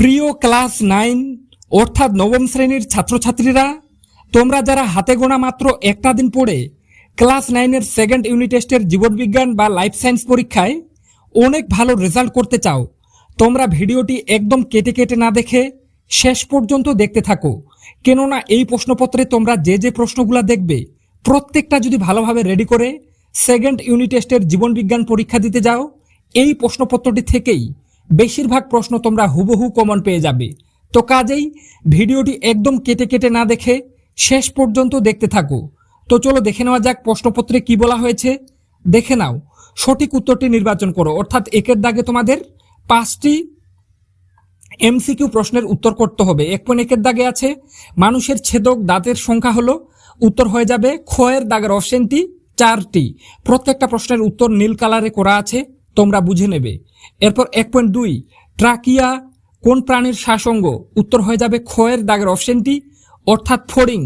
প্রিয় ক্লাস 9 অর্থাৎ নবম শ্রেণীর ছাত্রছাত্রীরা, তোমরা যারা হাতে গোনা মাত্র একটা দিন পড়ে ক্লাস 9-এর সেকেন্ড ইউনিট টেস্টের জীবনবিজ্ঞান বা লাইফ সায়েন্স পরীক্ষায় অনেক ভালো রেজাল্ট করতে চাও, তোমরা ভিডিওটি একদম কেটে কেটে না দেখে শেষ পর্যন্ত দেখতে থাকো। কেননা এই প্রশ্নপত্রে তোমরা যে যে প্রশ্নগুলো দেখবে প্রত্যেকটা যদি ভালোভাবে রেডি করে সেকেন্ড ইউনিট টেস্টের জীবনবিজ্ঞান পরীক্ষা দিতে যাও, এই প্রশ্নপত্রটি থেকেই বেশিরভাগ প্রশ্ন তোমরা হুবহু কমন পেয়ে যাবে। তো কাজেই ভিডিওটি একদম কেটে কেটে না দেখে শেষ পর্যন্ত দেখতে থাকো। তো চলো দেখে নেওয়া যাক প্রশ্নপত্রে কি বলা হয়েছে। দেখে নাও, সঠিক উত্তরটি নির্বাচন করো। অর্থাৎ একের দাগে তোমাদের 5টি এমসিকিউ প্রশ্নের উত্তর করতে হবে। 1.1-এর দাগে আছে মানুষের ছেদক দাঁতের সংখ্যা হলো, উত্তর হয়ে যাবে খ-এর দাগের অপশনটি 4টি। প্রত্যেকটা প্রশ্নের উত্তর নীল কালারে করা আছে, তোমরা বুঝে নেবে। এরপর 1.2 ট্রাকিয়া কোন প্রাণীর শ্বাসঙ্গ, উত্তর হয়ে যাবে খ-এর দাগের অপশনটি অর্থাৎ ফড়িং।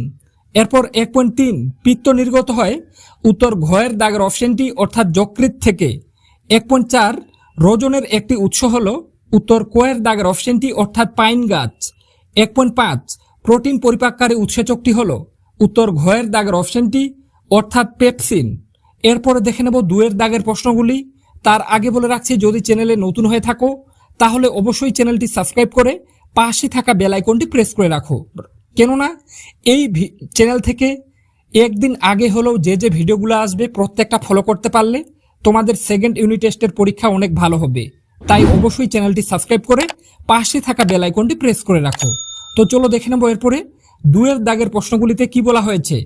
এরপর 1.3 পিত্ত নির্গত হয়, উত্তর ঘ-এর দাগের অপশনটি অর্থাৎ যকৃৎ থেকে। 1.4 রোজনের একটি উৎস হলো, উত্তর ক-এর দাগের অপশনটি অর্থাৎ পাইন গাছ। 1.5 প্রোটিন পরিপাককারী উৎসেচকটি হলো, উত্তর ঘ-এর দাগের অপশনটি অর্থাৎ পেপসিন। এরপরে দেখে নেব 2-এর দাগের প্রশ্নগুলি। তার আগে বলে রাখছি, যদি চ্যানেলে নতুন হয়ে থাকো তাহলে অবশ্যই চ্যানেলটি সাবস্ক্রাইব করে পাশে থাকা বেল আইকনটি প্রেস করে রাখো। কেননা এই চ্যানেল থেকে একদিন আগে হলেও যে যে ভিডিওগুলো আসবে প্রত্যেকটা ফলো করতে পারলে তোমাদের সেকেন্ড ইউনিট টেস্টের পরীক্ষা অনেক ভালো হবে। তাই অবশ্যই চ্যানেলটি সাবস্ক্রাইব করে পাশে থাকা বেল আইকনটি প্রেস করে রাখো। তো চলো দেখে নেব এরপরে 2-এর দাগের প্রশ্নগুলিতে কি বলা হয়েছে।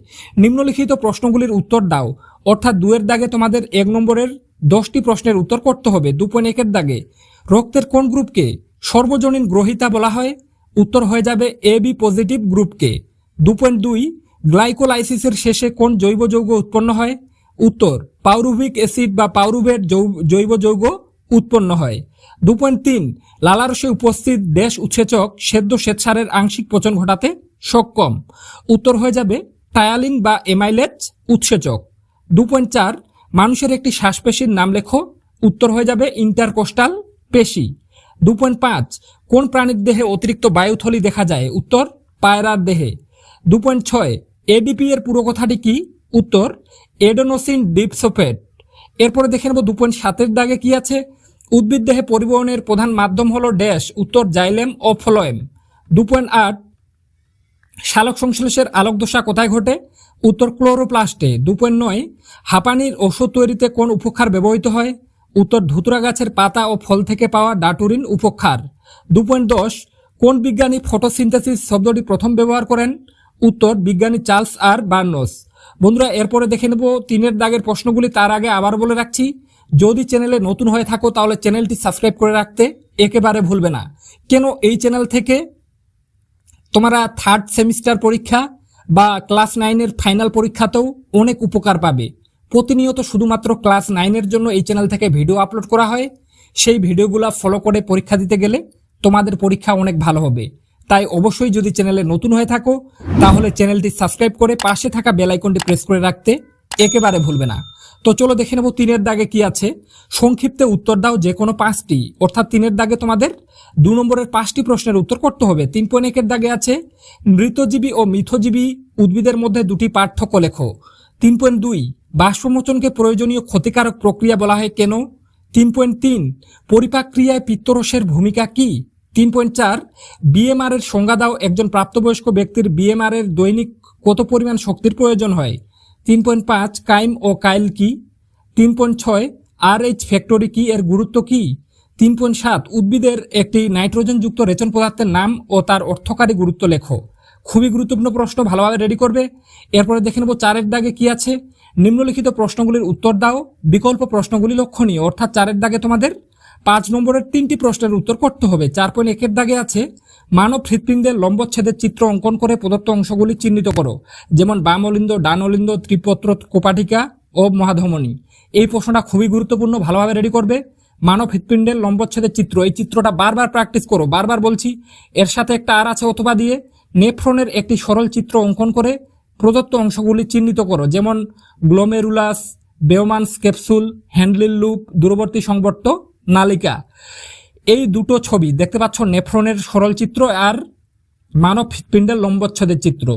নিম্নলিখিত প্রশ্নগুলির উত্তর দাও। অর্থাৎ 2-এর দাগে তোমাদের 1 নম্বরের 10টি প্রশ্নের উত্তর করতে হবে। 2.1-এর দাগে রক্তের কোন গ্রুপকে সর্বজনীন গ্রহিতা বলা হয়, উত্তর হয়ে যাবে এবি পজিটিভ গ্রুপকে। 2.2 গ্লাইকোলাইসিসের শেষে কোন জৈব যৌগ উৎপন্ন হয়, উত্তর পাউরুভিক অ্যাসিড বা পাউরুভেট জৈব যৌগ উৎপন্ন হয়। 2.3 লালারসে উপস্থিত দেশ উৎসেচক সেদ্ধ শ্বেতসারের আংশিক পচন ঘটাতে সক্ষম, উত্তর হয়ে যাবে টায়ালিন বা এমাইলেজ উৎসেচক। 2.4 মানুষের একটি শ্বাসপেশির নাম লেখো, উত্তর হয়ে যাবে ইন্টারকোস্টাল পেশি। 2.5 কোন প্রাণীর দেহে অতিরিক্ত বায়ুথলি দেখা যায়, উত্তর পায়রার দেহে। 2.6 এডিপি এর পুরো কথাটি কি, উত্তর এডেনোসিন ডিপসোফেট। এরপরে দেখে নেব 2.7-এর দাগে কি আছে। উদ্ভিদ দেহে পরিবহনের প্রধান মাধ্যম হলো ড্যাশ, উত্তর জাইলেম ও ফ্লোয়েম। 2.8 শালক সংশ্লেষের আলোক দশা কোথায় ঘটে, উত্তর ক্লোরোপ্লাস্টে। 2.9 হাঁপানির ওষুধ তৈরিতে কোন উপক্ষার ব্যবহৃত হয়, উত্তর ধুতুরা গাছের পাতা ও ফল থেকে পাওয়া ডাটুরিন উপক্ষার। 2.10 কোন বিজ্ঞানী ফটোসিনথেসিস শব্দটি প্রথম ব্যবহার করেন, উত্তর বিজ্ঞানী চার্লস আর বার্নস। বন্ধুরা এরপরে দেখে নেব 3-এর দাগের প্রশ্নগুলি। তার আগে আবার বলে রাখছি, যদি চ্যানেলে নতুন হয়ে থাকো তাহলে চ্যানেলটি সাবস্ক্রাইব করে রাখতে একেবারে ভুলবে না। কেন এই চ্যানেল থেকে তোমরা 3rd সেমিস্টার পরীক্ষা বা ক্লাস 9-এর ফাইনাল পরীক্ষাতেও অনেক উপকার পাবে। প্রতিনিয়ত শুধুমাত্র ক্লাস 9-এর জন্য এই চ্যানেল থেকে ভিডিও আপলোড করা হয়। সেই ভিডিওগুলো ফলো করে পরীক্ষা দিতে গেলে তোমাদের পরীক্ষা অনেক ভালো হবে। তাই অবশ্যই যদি চ্যানেলে নতুন হয়ে থাকো তাহলে চ্যানেলটি সাবস্ক্রাইব করে পাশে থাকা বেল আইকনটি প্রেস করে রাখতে একেবারে ভুলবে না। তো চলো দেখে নেব 3-এর দাগে কি আছে। সংক্ষিপ্তে উত্তর দাও যে কোনো 5টি। অর্থাৎ 3-এর দাগে তোমাদের 2 নম্বরের 5টি প্রশ্নের উত্তর করতে হবে। 3.1-এর দাগে আছে মৃতজীবী ও মিথজীবী উদ্ভিদের মধ্যে 2টি পার্থক্য লেখো। 3.2 বাষ্পমোচনকে প্রয়োজনীয় ক্ষতিকারক প্রক্রিয়া বলা হয় কেন। 3.3 পরিপাক ক্রিয়ায় পিত্তরসের ভূমিকা কি। 3.4 বিএমআর এর সংজ্ঞা দাও। একজন প্রাপ্তবয়স্ক ব্যক্তির বিএমআর এর দৈনিক কত পরিমাণ শক্তির প্রয়োজন হয়। 3.5 কাইম ও কাইল কি। 3.6 RH ফ্যাক্টরি কি, এর গুরুত্ব কি। 3.7 উদ্ভিদের একটি নাইট্রোজেনযুক্ত রেচন পদার্থের নাম ও তার অর্থকারী গুরুত্ব লেখো। খুবই গুরুত্বপূর্ণ প্রশ্ন, ভালোভাবে রেডি করবে। এরপরে দেখে নেব 4-এর দাগে কি আছে। নিম্নলিখিত প্রশ্নগুলির উত্তর দাও, বিকল্প প্রশ্নগুলি লক্ষণীয়। অর্থাৎ 4-এর দাগে তোমাদের 5 নম্বরের 3টি প্রশ্নের উত্তর করতে হবে। 4.1-এর দাগে আছে মানব হৃৎপিণ্ডের লম্বচ্ছেদের চিত্র অঙ্কন করে প্রদত্ত অংশগুলি চিহ্নিত করো, যেমন বাম অলিন্দ, ডান অলিন্দ, ত্রিপত্র, কোপাটিকা ও মহাধমনী। এই প্রশ্নটা খুবই গুরুত্বপূর্ণ, ভালোভাবে রেডি করবে। মানব হৃৎপিণ্ডের লম্বচ্ছেদের চিত্র, এই চিত্রটা বারবার প্র্যাকটিস করো, বারবার বলছি। এর সাথে একটা আর আছে অথবা দিয়ে নেফ্রনের একটি সরল চিত্র অঙ্কন করে প্রদত্ত অংশগুলি চিহ্নিত করো, যেমন গ্লোমেরুলাস, বেওমানস ক্যাপসুল, হ্যান্ডলিল লুপ, দূরবর্তী সংবর্ত নালিকা। এই দুটো ছবি দেখতে পাচ্ছ, নেফ্রনের সরল চিত্র আর মানব হৃৎপিণ্ডের লম্বচ্ছেদের চিত্র।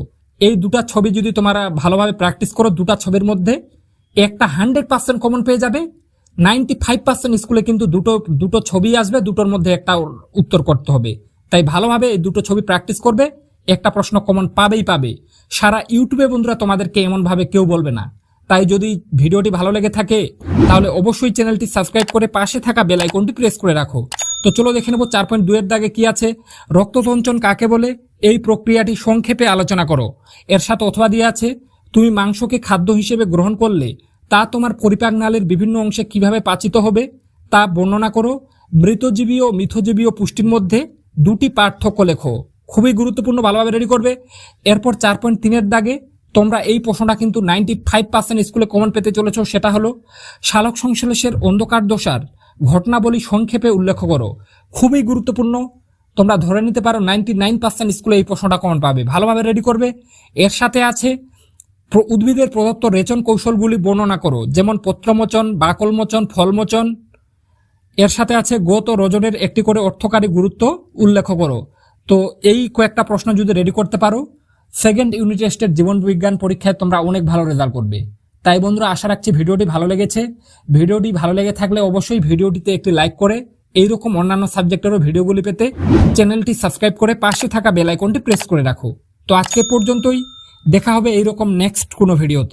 এই দুটা ছবি যদি তোমরা ভালোভাবে প্র্যাকটিস করো, দুটা ছবির মধ্যে একটা 100% কমন পেয়ে যাবে। 95% স্কুলে কিন্তু দুটো ছবি আসবে, দুটোর মধ্যে একটা উত্তর করতে হবে। তাই ভালোভাবে এই দুটো ছবি প্র্যাকটিস করবে, একটা প্রশ্ন কমন পাবেই পাবে। সারা ইউটিউবে বন্ধুরা তোমাদেরকে এমনভাবে কেউ বলবে না। তাই যদি ভিডিওটি ভালো লেগে থাকে তাহলে অবশ্যই চ্যানেলটি সাবস্ক্রাইব করে পাশে থাকা বেল আইকনটি প্রেস করে রাখো। তো চলো দেখে নেব 4.2 এর দাগে কি আছে। রক্তসঞ্চন কাকে বলে, এই প্রক্রিয়াটি সংক্ষেপে আলোচনা করো। এর সাথে অথবা দিয়ে আছে, তুমি মাংসকে খাদ্য হিসেবে গ্রহণ করলে তা তোমার পরিপাক নালীর বিভিন্ন অংশে কিভাবে পাচিত হবে তা বর্ণনা করো। মৃতজীবী ও মিথজীবী পুষ্টির মধ্যে দুটি পার্থক্য লেখো। খুবই গুরুত্বপূর্ণ, ভালোভাবে রেডি করবে। এরপর 4.3 এর দাগে তোমরা এই প্রশ্নটা কিন্তু 95% স্কুলে কমন পেতে চলেছ। সেটা হলো সালোক সংশ্লেষের অন্ধকার দশার ঘটনাবলী সংক্ষেপে উল্লেখ করো। খুবই গুরুত্বপূর্ণ, তোমরা ধরে নিতে পারো 99% স্কুলে এই প্রশ্নটা কমন পাবে। ভালোভাবে রেডি করবে। এর সাথে আছে উদ্ভিদের প্রদত্ত রেচন কৌশলগুলি বর্ণনা করো, যেমন পত্রমোচন, বাকলমোচন, ফলমোচন। এর সাথে আছে গোত ও রজনের একটি করে অর্থকারী গুরুত্ব উল্লেখ করো। তো এই কয়েকটা প্রশ্ন যদি রেডি করতে পারো, সেকেন্ড ইউনিট টেস্টের জীবন বিজ্ঞান পরীক্ষায় তোমরা অনেক ভালো রেজাল্ট করবে। তাই বন্ধুরা আশা রাখছি ভিডিওটি ভালো লেগেছে। ভিডিওটি ভালো লেগে থাকলে অবশ্যই ভিডিওটিতে একটি লাইক করে এইরকম অন্যান্য সাবজেক্টেরও ভিডিওগুলি পেতে চ্যানেলটি সাবস্ক্রাইব করে পাশে থাকা বেল আইকনটি প্রেস করে রাখো। তো আজকে পর্যন্তই, দেখা হবে এইরকম নেক্সট কোনো ভিডিওতে।